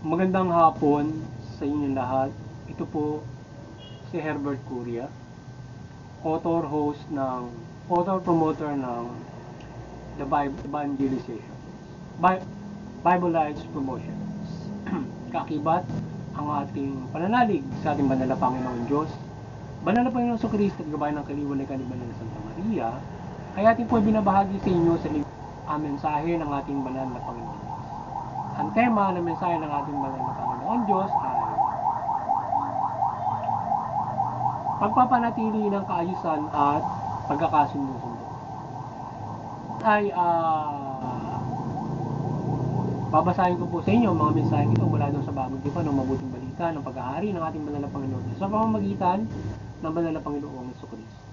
Magandang hapon sa inyong lahat. Ito po si Herbert Curia, author promoter ng The Bible Evangelization, Bible Lives Promotions. Kakibat ang ating pananalig sa ating banal na Panginoon Diyos, banal na Panginoon Kristo at gabay ng kaliwan ni banal na Santa Maria, ay ating po binabahagi sa inyo sa ang mensahe ng ating banal na Panginoon. Ang tema ng mensahe ng ating banal na Panginoon Diyos ay pagpapanatili ng kaayusan at pagkakasundo-sundo. Ay babasahin ko po sa inyo mga mensahe ito mula doon sa bagong tipan ng mabuting balita ng paghahari ng ating banal na Panginoon Diyos sa pamamagitan ng banal na Panginoong Kristo.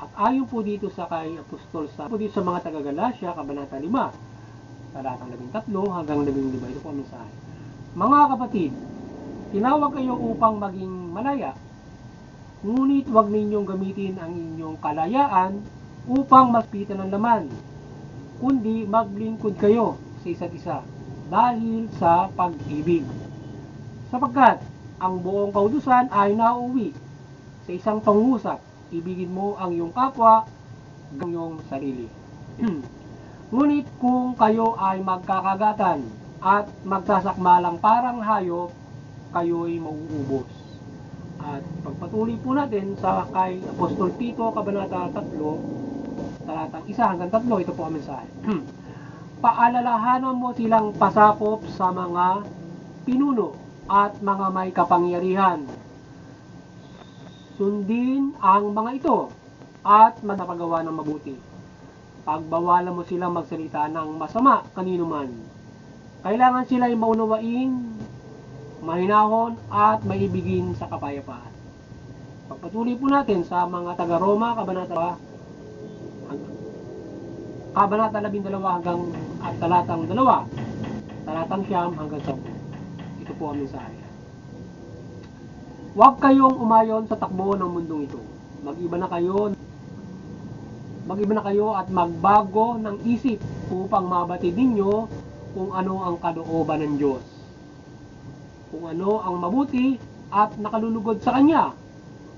At ayon po dito sa kay Apostol sa mga taga-Galacia, Kabanata 5, talatang 13 hanggang 15, ito po ang mensahe. Mga kapatid, tinawag kayo upang maging malaya, ngunit huwag ninyong gamitin ang inyong kalayaan upang maspitan ng laman, kundi maglingkod kayo sa isa't isa dahil sa pag-ibig. Sapagkat ang buong kautusan ay nauuwi sa isang pangusap, ibigin mo ang iyong kapwa, ang iyong sarili. Ngunit kung kayo ay magkakagatan at magsasakmalang parang hayop, kayo'y mauubos. At pagpatuloy po natin sa kay Apostol Tito, Kabanata 3, talatang 1 hanggang 3, ito po ang mensahe. Paalalahanan mo silang pasakop sa mga pinuno at mga may kapangyarihan. Sundin ang mga ito at magpagawa ng mabuti. Pagbawalan mo silang magsalita ng masama kanino man. Kailangan sila'y maunawain, mahinahon at maibigin sa kapayapaan. Pagpatuloy po natin sa mga taga-Roma, Kabanata 12 hanggang at talatang 2, talatang 9 hanggang 10. Ito po ang mensahe. Huwag kayong umayon sa takbo ng mundong ito. Mag-iba na kayo at magbago ng isip upang mabatid ninyo kung ano ang kalooban ng Diyos. Kung ano ang mabuti at nakalulugod sa Kanya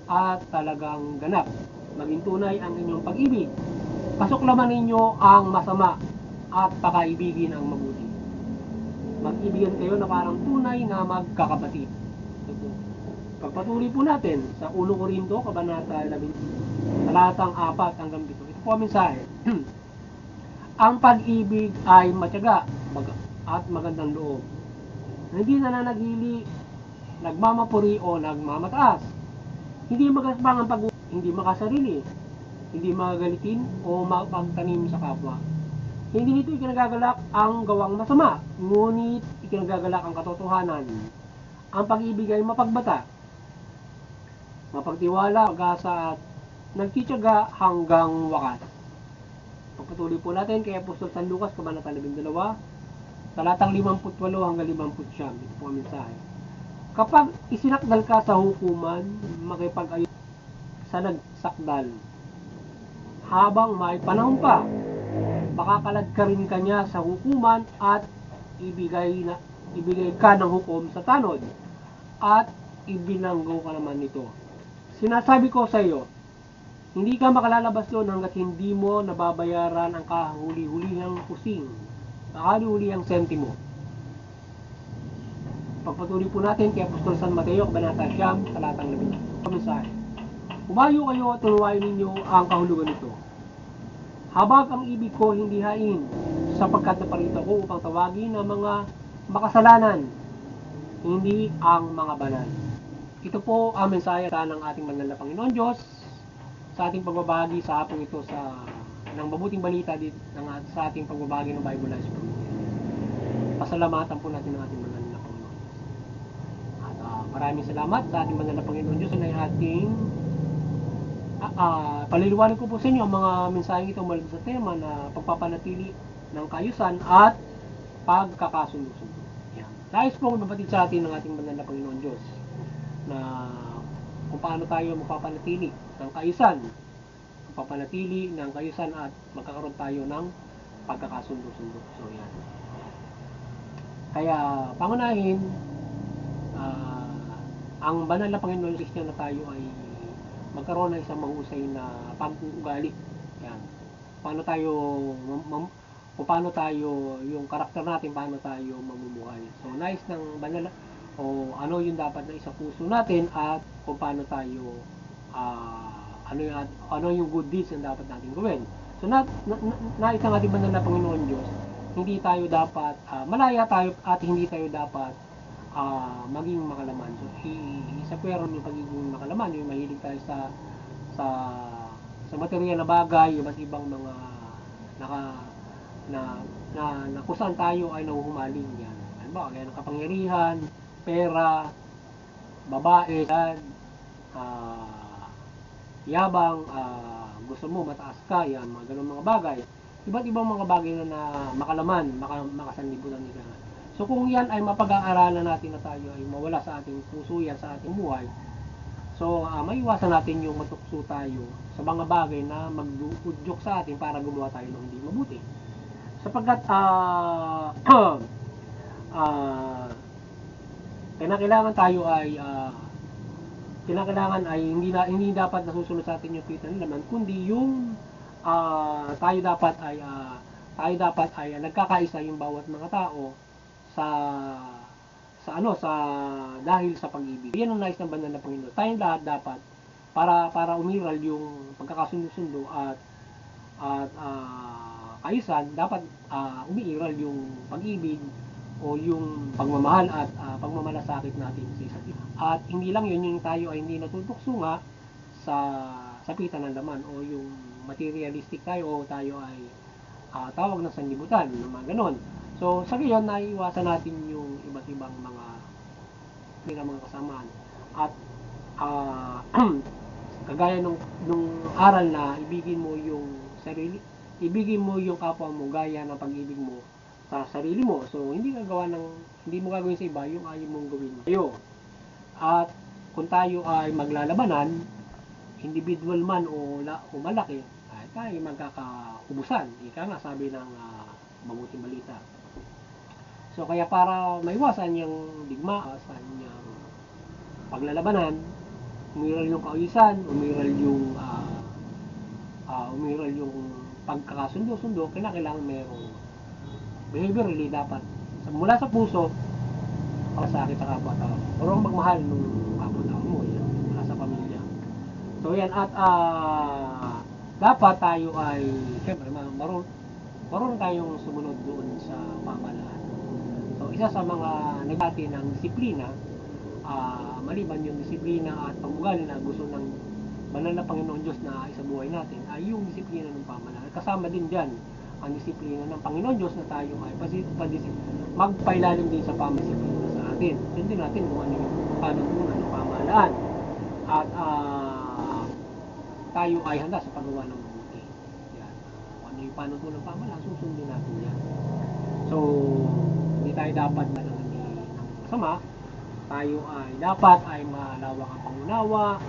at talagang ganap. Maging tunay ang inyong pag-ibig. Pasuklaman ninyo ang masama at pakaibigin ang mabuti. Mag-ibigan kayo na parang tunay na magkakapatid. Ito po. Pagpatuloy po natin sa 1 Corinto, Kabanata 11, talatang 4 hanggang 7. Ito po ang mensahe. Ang pag-ibig ay matyaga at magandang loob. Hindi nananagili, nagmamapuri o nagmamataas. Hindi magaspang ang hindi makasarili, hindi magagalitin o magpagtanim sa kapwa. Hindi nito ikinagagalak ang gawang masama, ngunit ikinagagalak ang katotohanan. Ang pag-ibig ay mapagbata, mapagtiwala, pag-asa at nagtitiyaga hanggang wakas. Pagpatuloy po natin kay Apostol San Lucas, Kabanata 12, talatang 58 hanggang 59. Ito po ang mensahe. Kapag isinakdal ka sa hukuman, makipag-ayos sa nagsakdal. Habang may panahon pa, makakalad ka rin kanya sa hukuman at ibigay ka ng hukom sa tanod at ibinanggo ka naman nito. Sinasabi ko sa iyo, hindi ka makalalabas doon hanggat hindi mo nababayaran ang kahuli-hulihang kusing, kahuli-hulihang sentimo. Pagpatuloy po natin kay Apostol San Mateo, Kabanata 9, talatang 11. Mensahe. Umayo kayo at tunuwain ninyo ang kahulugan nito. Habag ang ibig ko hindi hain, sapagkat naparito ko upang tawagin ang mga makasalanan, hindi ang mga banal. Ito po ang mensahe ng ating banal na Panginoon Diyos sa ating pagbabahagi sa hapong ito ng mabuting balita sa ating pagbabahagi ng Bible Lives Promotion. Pasalamatan po natin ang ating banal na Panginoon Diyos. At maraming salamat sa ating banal na Panginoon Diyos na ating paliliwanag ko po sa inyo ang mga mensaheng ito mula sa tema na pagpapanatili ng kaayusan at pagkakasundo-sundo. Nais po mabatid sa atin ng ating banal na Panginoon Diyos na kung paano tayo magpapanatili ng kaayusan, at magkakaroon tayo ng pagkakasundo-sundo. So yan. Kaya pangunahin, ah, ang banal na Panginoon Kristo na tayo ay magkaroon ng isang mahusay na pag-uugali. Yan. Paano tayo o paano tayo, yung karakter natin, paano tayo mamumuhay. So, nais ng banal o ano yung dapat na isa puso natin at kung paano tayo ano yung good deeds na dapat natin gawin. So, nais ng ating banal na Panginoon Diyos, hindi tayo dapat, malaya tayo at hindi tayo dapat maging makalaman. So, isa po yung pagiging makalaman, yung mahilig tayo sa sa material na bagay, iba't ibang mga na kung saan tayo ay nahuhumaling yan. Ano ba? Kaya ng kapangyarihan, pera, babae, yabang, gusto mo mataas ka, yan, mga ganun mga bagay. Iba't ibang mga bagay na makalaman, makasanlibutan nila. So kung yan ay mapag-aaralan natin na tayo ay mawala sa ating puso yan, sa ating buhay, so maiwasan natin yung matukso tayo sa mga bagay na magduudyok sa atin para gumawa tayo ng hindi mabuti. Sapagkat kailangan tayo ay kinakailangan ay hindi dapat nasusunod sa atin yung pita ng laman, kundi yung tayo dapat ay nagkakaisa yung bawat mga tao sa dahil sa pag-ibig. Yan ang nais ng banal na Panginoon. Tayong lahat dapat para umiral yung pagkakasundo-sundo at kaisan, dapat umiiral yung pag-ibig o yung pagmamahal at pagmamalasakit natin sa isa't isa. At hindi lang yun, yung tayo ay hindi natutukso nga sa pita ng laman o yung materialistic tayo o tayo ay tawag ng sanlibutan, mga ganon. So, sa gayon, naiiwasan natin yung iba't ibang mga kasamaan. At kagaya nung aral na ibigin mo yung sarili, ibigin mo yung kapwa mo gaya ng pag-ibig mo sa sarili mo. So, hindi mo gagawin sa iba yung ayaw mong gawin sa'yo. At kung tayo ay maglalabanan, individual man o malaki, ay tayo magkakaubusan. Ika nga, sabi ng mabuting balita. So, kaya para maiwasan yung digmaan, yung paglalabanan, umiral yung kauyisan, umiral yung pagkakasundo-sundo, kailangan mayroong behaviorally dapat mula sa puso para sa akin sa kapwa-tao. Marunong magmahal nung kapwa-tao mo, yan, mula sa pamilya. So yan, at dapat tayo ay siyempre marunong tayong sumunod doon sa pamahalaan. So isa sa mga nagati ng disiplina, maliban yung disiplina at pag-ugali na gusto ng banal na Panginoon Diyos na isabuhay natin, ay yung disiplina ng pamahalaan. Kasama din dyan ang disiplina ng Panginoon Diyos na tayo ay magpailalim din sa pamdisiplina sa atin. Sundin natin kung ano yung panuntunan ng pamahalaan. At tayo ay handa sa paggawa ng mabuti. Yan. Kung ano yung panuntunan ng pamahalaan, susundin natin yan. So, hindi tayo dapat ng masama. Tayo ay dapat ay malawak ang pangunawa,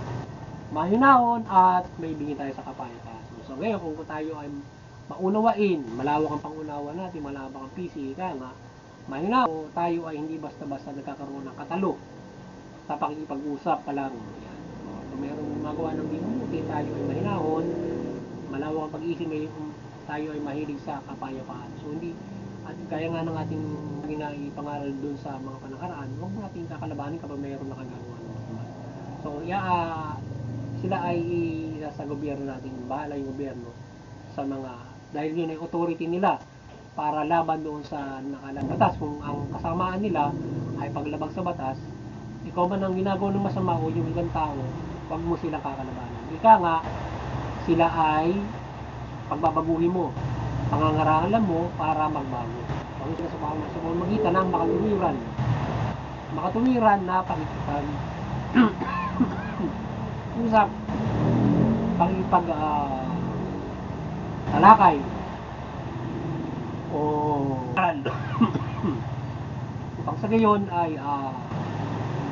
mahinahon, at may bigyan tayo sa kapayapaan. So ngayon, kung tayo ay maunawain, malawak ang pangunawa natin, malawak ang PC, nga, mahinahon, tayo ay hindi basta-basta nagkakaroon ng katalo sa pakikipag-usap pa lang. Yan. So, kung mayroong magawa ng binubuti, tayo ay mahinahon, malawak ang pag-iisip, tayo ay mahilig sa kapayapaan. So hindi, at kaya nga ng ating pangaral doon sa mga panakaraan, huwag natin kakalabanin kapag mayroong nakagawa ng masama. So, sila ay sa gobyerno natin, bahala yung gobyerno sa mga, dahil yun ay authority nila para laban doon sa nakalang batas. Kung ang kasamaan nila ay paglabag sa batas, ikaw man ang ginagawa ng masama o yung ibang tao, huwag mo silang kakalabanan. Ika nga, sila ay pagbabaguhin mo, pangangarangalan mo para magbago. Kung sila sa pamamagitan ng makatuwiran na pakikipag usap, pakikipag talakay o upang sa gayon ay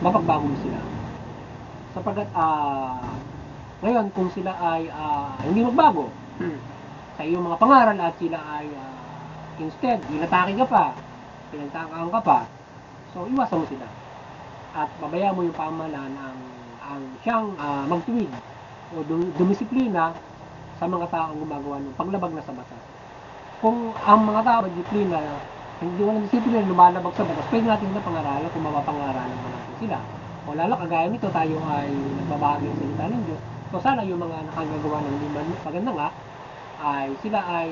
mapagbago mo sila. Sapagkat ngayon kung sila ay hindi magbago sa iyong mga pangaral at sila ay instead inatake ka pa, pinagtakaan ka pa, so iwasan mo sila. At pabayaan mo yung pamahalaan ang siyang magtuwid o dumisiplina sa mga taong gumagawa ng paglabag na sa batas. Kung ang mga tao disiplina, hindi walang disiplina, lumalabag sa batas, pwede natin na pangaralan kung mapapangaralan mo natin sila. O lalo kagaya nito, tayo ay nagbabahagi ng salita ng Diyos. So sana yung mga nakagagawa ng hindi maganda nga, ay sila ay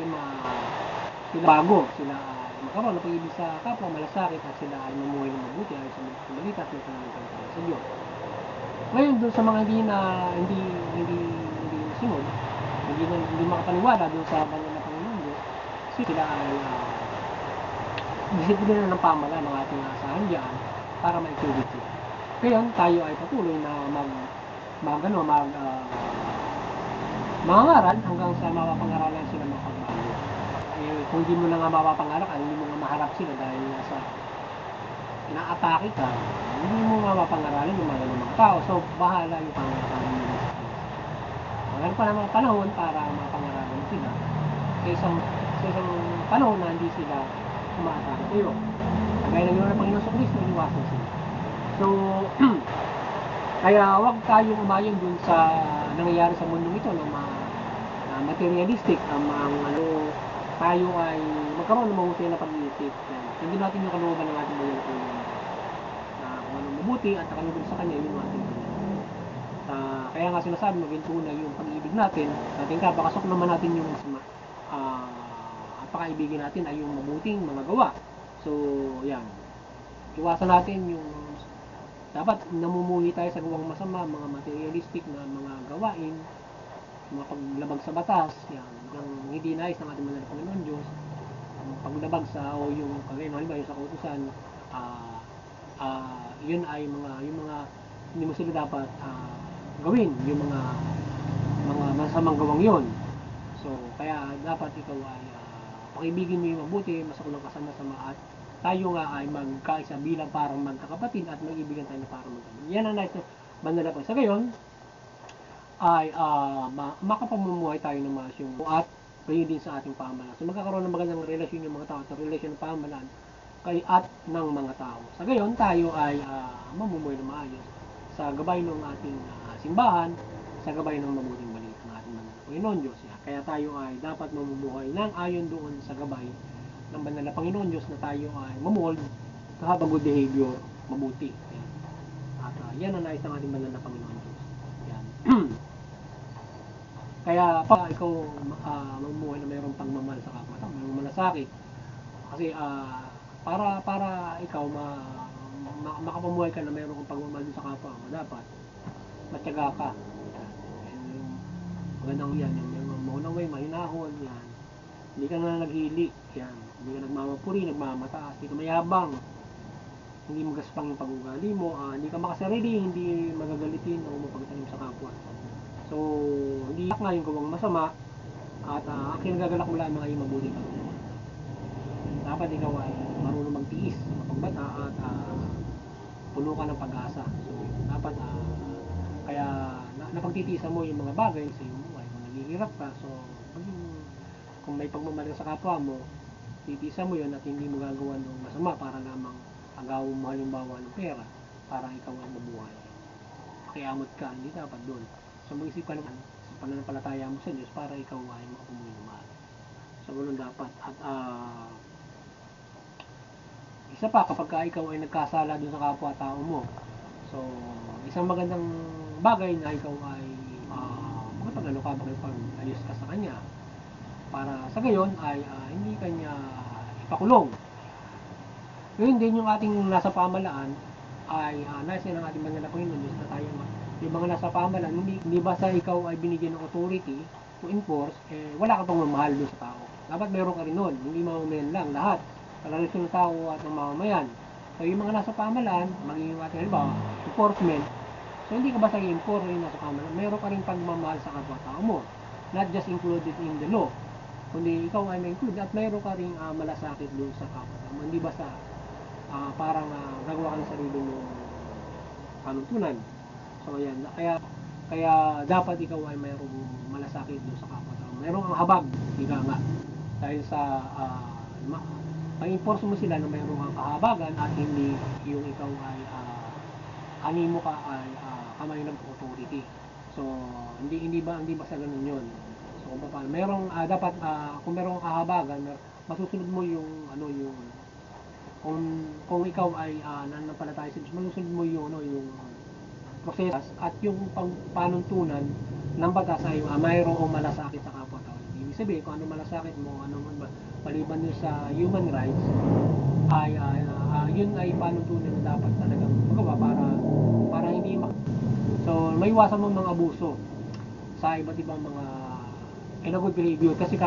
sila bago, sila ay magkaroon ng pag-ibig sa kapwa, malasakit, at sila ay mamuhay ng mabuti ay sa balita at may pananampalataya sa Diyos. Ngayon doon sa mga hindi nasunod, hindi makapaniwala doon sa banal na Panginoon Diyos, sila ay disiplina ng pamahalaan ng ating asahan diyan para maitubig sila. Ngayon tayo ay patuloy na mangangaral hanggang sa mapapangaralan sila ng pagbago. Kung hindi mo na nga mapapangaralan, hindi mo nga maharap sila dahil nasa inaatake ka, hindi mo nga mapapangaralan yung mga tao. So bahala yung pangaralan mo sa kanila. Meron pa naman panahon para mapangaralan sila sa isang panahon na hindi sila umaatake sa iyo. Kagaya ng ginawa ng Panginoon sa Kristo, iniwasan sila. So, kaya huwag tayong umayon dun sa nangyayari sa mundong ito na materialistic, tayo ay magkaroon ng mabuti na pag-iisip. Hindi natin yung kalooban ng ating mga Panginoon na kung anong mabuti at nakalugod sa Kanya, yun natin. Kaya nga sinasabi, maging tunay yung pag-ibig natin, kapakasok naman natin yung at pakaibigin natin ay yung mabuting mga gawa. So, yan. Iwasan natin yung dapat namumuhi tayo sa gawang masama, mga materialistic na mga gawain, mga paglabag sa batas, yan, ng hindi nais ng ating banal na Panginoon Diyos, paglabag sa o yung kagaya ng yung sa kautusan, yun ay yung mga hindi mo sila dapat gawin, yung mga masamang gawang yun. So, kaya dapat ikaw ay pakibigin mo yung mabuti, masakulang kasama sa at tayo nga ay magkaisa bilang parang magkakapatid at mag-ibigan tayo na parang magkakapatid. Yan ang nais na banal na Panginoon. Sa gayon, ay makapamumuhay tayo ng masyong at gayon din sa ating pamahalaan. So magkakaroon ng magandang relasyon ng mga tao at relasyon ng pamahalaan kay at ng mga tao. Sa gayon, tayo ay mamumuhay ng maayos sa gabay ng ating simbahan, sa gabay ng mabuting balita ng ating Panginoon Diyos. Kaya tayo ay dapat mamumuhay ng ayon doon sa gabay ng banal na Panginoon Diyos na tayo ay mamold to have a good behavior, mabuti. Yan. At yan ang nais ng ating banal na Panginoon Diyos. Yan. Kaya pa ikaw mamumuhay na mayroong pagmamahal sa kapwa, mayroong malasakit. Kasi para ikaw makapamuhay ka na mayroong pagmamahal sa kapwa mo, dapat matyaga ka. Magandang yan, yung maunaway, mahinahon, yan. Hindi ka na naghili, yan. Hindi ka nagmamapuri, nagmamataas, hindi ka mayabang, hindi magaspang yung pag-ugali mo, hindi ka makasarili, hindi magagalitin o mapagtanim sa kapwa. So, hindi nga yung gawang masama, at ang kinagagalak mo lang ay mabuti ka. Dapat ikaw ay marunong magtiis, mapagbata, at puno ka ng pag-asa. So, dapat, kaya napagtitiisan mo yung mga bagay sa iyong buhay. Kung naghihirap ka, so, kung may pagmamahal sa kapwa mo, titiisan mo yun at hindi mo gagawa ng masama para lamang agawin mo halimbawa ng pera para ikaw ay mabuhay. Pakiamot ka, hindi dapat doon. So mag-isip ka naman sa pananampalataya mo sa Diyos para ikaw ay makapumuhay ng mahal. So ganun dapat. At isa pa, kapag ikaw ay nagkasala doon sa kapwa-tao mo, so isang magandang bagay na ikaw ay makapag-ano ka, makapag-ayos ka sa kanya para sa gayon ay hindi kanya ipakulong. Ngayon din yung ating nasa pamalaan ay nasa ng ating banal na Panginoon Diyos na tayo yung mga nasa pamalaan, hindi basta ikaw ay binigyan ng authority to enforce, wala ka pang mamahal doon sa tao. Dapat meron ka rin nun, hindi mamamayan lang, lahat. Relasyon ng tao at ng mamamayan. So yung mga nasa pamalaan, magiging ating halimbawa, enforcement, so hindi ka basta i-enforce rin nasa pamalaan, meron ka rin pagmamahal sa kapwa-tao mo. Not just included in the law, kundi ikaw ay may-include at mayroon ka rin malasakit doon sa kapwa mo. Hindi basta parang gagawa ka ng sarili mo panuntunan. So ayan, kaya dapat ikaw ay mayroong malasakit doon sa kapwa mo. Mayroong ang habag, ika nga. Dahil sa ma-enforce mo sila na mayroong kang kahabagan at hindi yung ikaw ay animo ka ay kamay ng authority. So hindi ba sa ganun yun. So kung paano merong dapat kung merong kahabagan, masusunod mo yung yung kung ikaw ay nananampalataya sa Diyos, masusunod mo yung yung proseso at yung panuntunan ng batas ay mayroong malasakit sa kapwa-tao. Ibig sabihin, kung ano malasakit mo, maliban yun sa human rights, ay yun ay panuntunan na dapat talagang magawa para hindi so may iwasan mo mga abuso sa iba't ibang mga good behavior kasi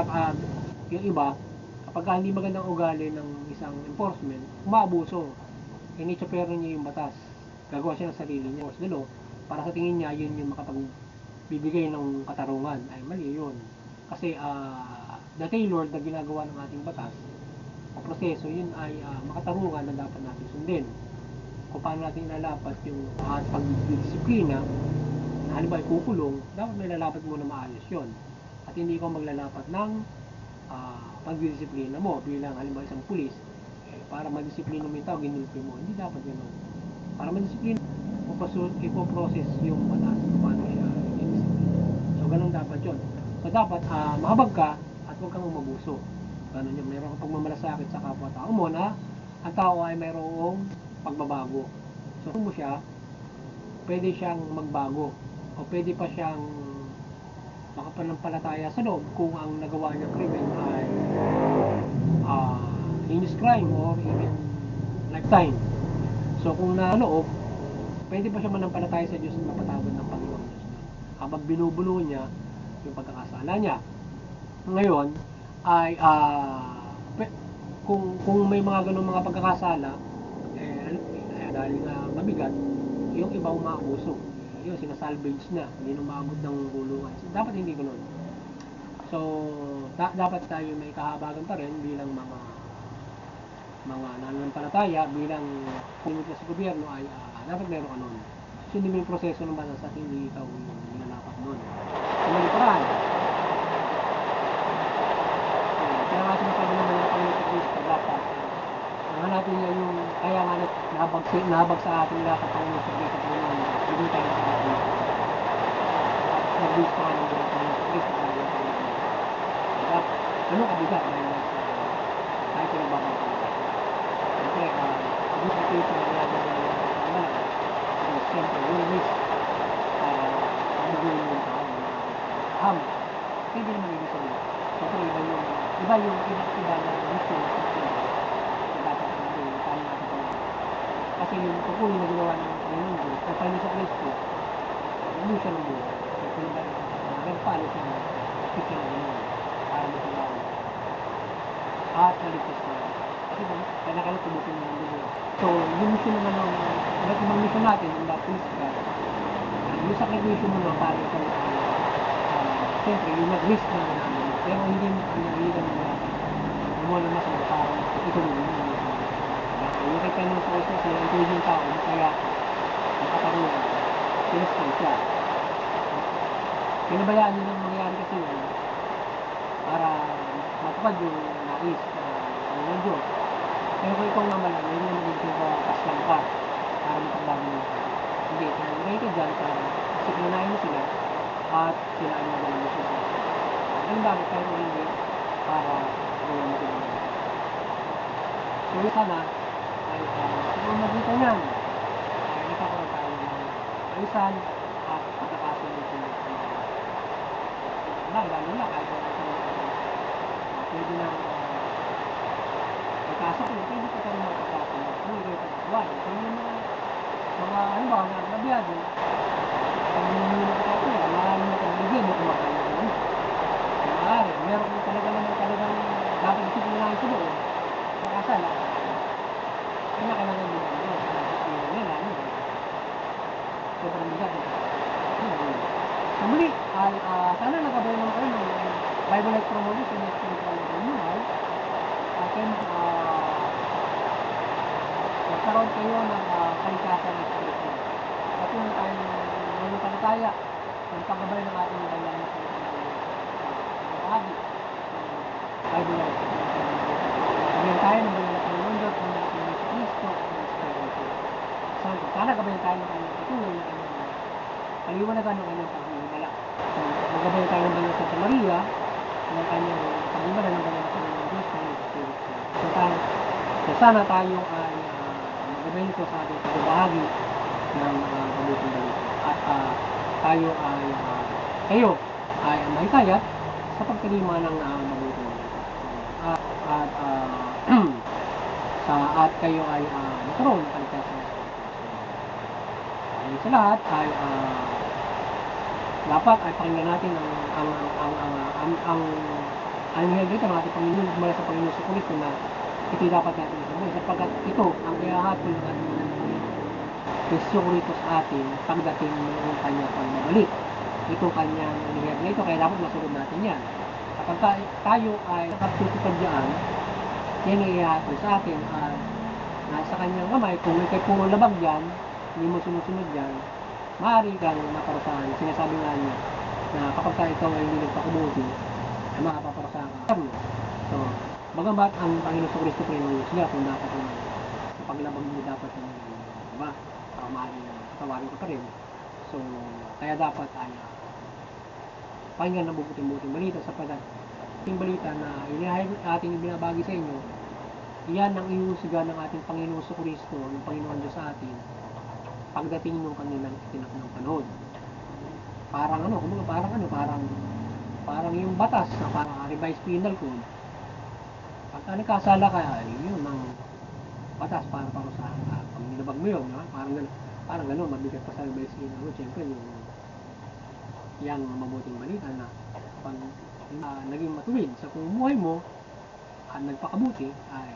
yung iba kapag hindi magandang ugali ng isang enforcement, umaabuso, initsapero niya yung batas, gagawa siya ng sarili niya the law, para sa tingin niya yun yung makapagbibigay ng katarungan. Ay mali yun kasi the tailor na ginagawa ng ating batas o proseso, yun ay makatarungan na dapat natin sundin. Kung paano natin ilalapat yung pagdisiplina na halimbawa kukulong, dapat may lalapat mo na maayos yun at hindi ko maglalapat ng pagdisiplina mo bilang halimbawa isang pulis para madisiplina mo yung tao, ginulpi mo, hindi dapat gano'n. Para madisiplina ipoprocess yung batas kung paano siya i-discipline. So ganun dapat yun. So dapat mahabag ka at huwag kang umabuso. Ganun yun, mayroon kang pagmamalasakit sa kapwa-tao mo na ang tao ay mayroong pagbabago. So kung mo siya, pwede siyang magbago o pwede pa siyang makapanampalataya sa loob kung ang nagawa niyang krimen ay heinous crime or even lifetime. So kung naloob, pwede pa siya manampalataya sa Diyos at mapatawad ng Panginoon Diyos niya habang binubulo niya yung pagkakasala niya. Ngayon ay kung may mga ganung mga pagkakasala dahil nga mabigat, yung iba umaabuso, yun sinasalvage na, hindi na maabot ng kulungan. So, dapat hindi ganoon. So dapat tayo may kahabagan pa rin bilang mga nananampalataya, bilang kumit sa gobyerno ay dapat meron ka nun. Sundin mo yung proseso ng batas at hindi ikaw yung nilalapat nun. So may paraan. Kaya nga sinasabi naman ng Panginoon sa Kristo, dapat natin niya yung kaya nga nahabag sa ating lahat ang Panginoon sa Kristo, hindi tayo sa ating at nag-lose pa nga ng Panginoon sa Kristo para yung Panginoon. Dapat ganun kabigat dahil tayo pinagbabago. Siyempre, gusto ko yung pinagbabago ng mga siyempre, yung risk magugulo yung tao hindi naman ibig sabihin. Siyempre, iba na gusto na dapat natin paano natin gawin. Kasi yung pagkulo na ginawa ng Panginoon Diyos, sa Panginoon sa Kristo, hindi siya ng buhay. Nagpalo siya ng picture na gano'n para matulaw at naligtas na. Kasi kaya nakalatubusin niya ng dugo. So, yung mission naman ng ibang mission natin, yung baptist ka, yung sakripisyo mo naman para ito siyempre, yung nag-risk na namin. Pero hindi naman mo na mas parang ito naman yung kay Panginoon sa Kristo, sila ito yung tao, kaya nakatarungan, sinistan siya. Pinabayaan nyo nang mangyari kasi yun para matupad yung nais ng Diyos. Pero kung ikaw naman, hindi naman magiging kaslang ka para matagbago mo. Hindi, pinagay ka dyan para siklinahin mo sila at sila ay magaling mo sila. Ang bakit tayo hindi para gawin mo sila. So sana ay kung magitan yan ay nagkakaroon tayo ng alisan at pagkakasunod sila. Lalo na kahit pwede na magkasok mo, pwede pa tayo magkasok mo. Kung hindi ka pagkawan. Kung yung mga halimbawa na nabiyado, kung hindi mo nakakaya, maaaring mo kagligyan mo kumakain mo naman. Maaari, meron ko talagang dapat isipin na ito doon. Makasala. Kaya kailangan din mo. Isipin nila. Sobrang bigat. So muli, sana nakabayan naman kayo ng Bible Life Promotion sa next spiritual renewal at magkaroon kayo ng kalikasan ng spiritual. Patuloy tayo ng palataya ng paggabay ng ating dalang na spiritual. Bible Life. Gabayan tayo ng banal na Panginoon Diyos, ng ating Yesu Cristo, at ng Espiritu Santo. Sana gabayan tayo ng kanyang patuloy na kanyang paliwanagan ng kanyang paghihimala. So, magabayan tayo ng banal na Santa Maria, ng kanyang paghihimala ng banal na Panginoon Diyos, ng Espiritu Santo. So, sana tayo ay magabayan ito sa ating pagbabahagi ng mabuting balita. At tayo ay kayo ay mahikayat sa pagkalima ng mabuting balita. At kayo ay magkaroon ng kaligtasan ng Espiritu. Sa lahat ay dapat ay pakinggan natin ang anghel dito ng ating Panginoon mula sa Panginoon sa Kristo na ito dapat natin isabuhay sapagkat ito ang ihahatol ng ating Panginoon Kristo Kristo sa atin pagdating ng kanyang pagbabalik. Ito kanyang nilihag na ito kaya dapat masunod natin yan. Kapag tayo ay nakatutupad dyan, yan ang ihahatol sa atin at nasa kanyang kamay, kung ikay puro labag dyan, hindi mo sumusunod dyan, maaari kang maparusahan. Sinasabi nga niya na kapag ikaw ay hindi nagpakabuti, ay makapaparusahan ka. So, bagamat ang Panginoon sa Kristo pa yung siya kung dapat yung paglabag mo dapat yung diba? Maaari patawarin ka pa rin. So, kaya dapat ay pakinggan ng bubuting balita sapagkat yung balita na ating binabagi sa inyo, iyan ang ihusugan ng ating Panginoon sa Kristo, ng Panginoon Diyos sa atin, pagdating ng kanilang itinakdang panahon. Parang yung batas na parang revised penal code. Pagka nagkasala ka, yun ang batas para parusahan ka. Pag nilabag mo yun, parang gano'n, mabigat pa sa revised penal code. Siyempre, yung mabuting balita na pag naging matuwid sa pamumuhay mo at nagpakabuti, ay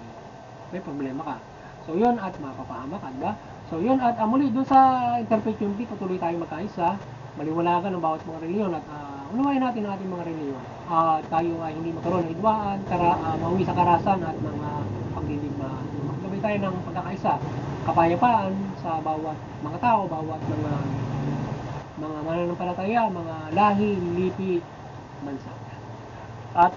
may problema ka. So yun at mapapahama ka, diba? So yun at muli doon sa interpret unity, patuloy tayo magkaisa, maliwanagan ng bawat mga reliyon at unawain natin ang ating mga reliyon. Tayo ay hindi magkaroon ng idwaan, mauwi sa karasan at mga pagdidigma. Maglabay tayo ng pagkakaisa, kapayapaan sa bawat mga tao, bawat mga mananampalataya, mga lahi, lipi, bansa. At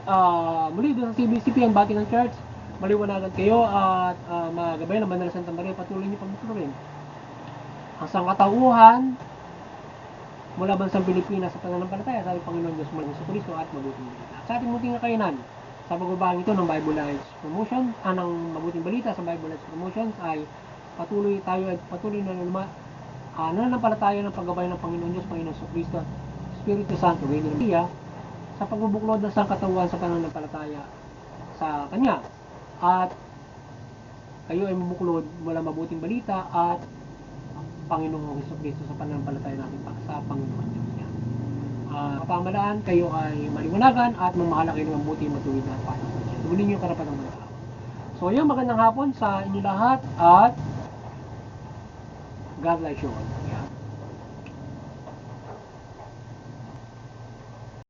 muli doon sa CBCP, ang Vatican Church, maliwanagan kayo at magabayan ng Banal na Santa Maria, patuloy niyo pagbutuloyin ang sangkatauhan mula bansang Pilipinas sa pananampalataya sa ating Panginoon Diyos mula sa Kristo at mabuting balita. At sa ating munting kakayanan, sa pagbabahagi ito ng Bible Lives Promotion, ng mabuting balita sa Bible Lives Promotions ay patuloy na nananampalataya ng paggabayan ng Panginoon Diyos, Panginoon sa Kristo at Espiritu Santo, Virgin Maria, sa pagbubuklod ng sangkatauhan sa pananampalataya sa Kanya. At kayo ay mabuklod mula mabuting balita at Panginoong Jesucristo sa pananampalataya natin sa Panginoon Diyos niya. Kapamalaan, kayo ay maliwanagan at mamahala kayo ng mabuti, matuwid at paano. Tugulin niyo yung karapatan ng tao. So, yung magandang hapon sa inyo lahat at God bless you all.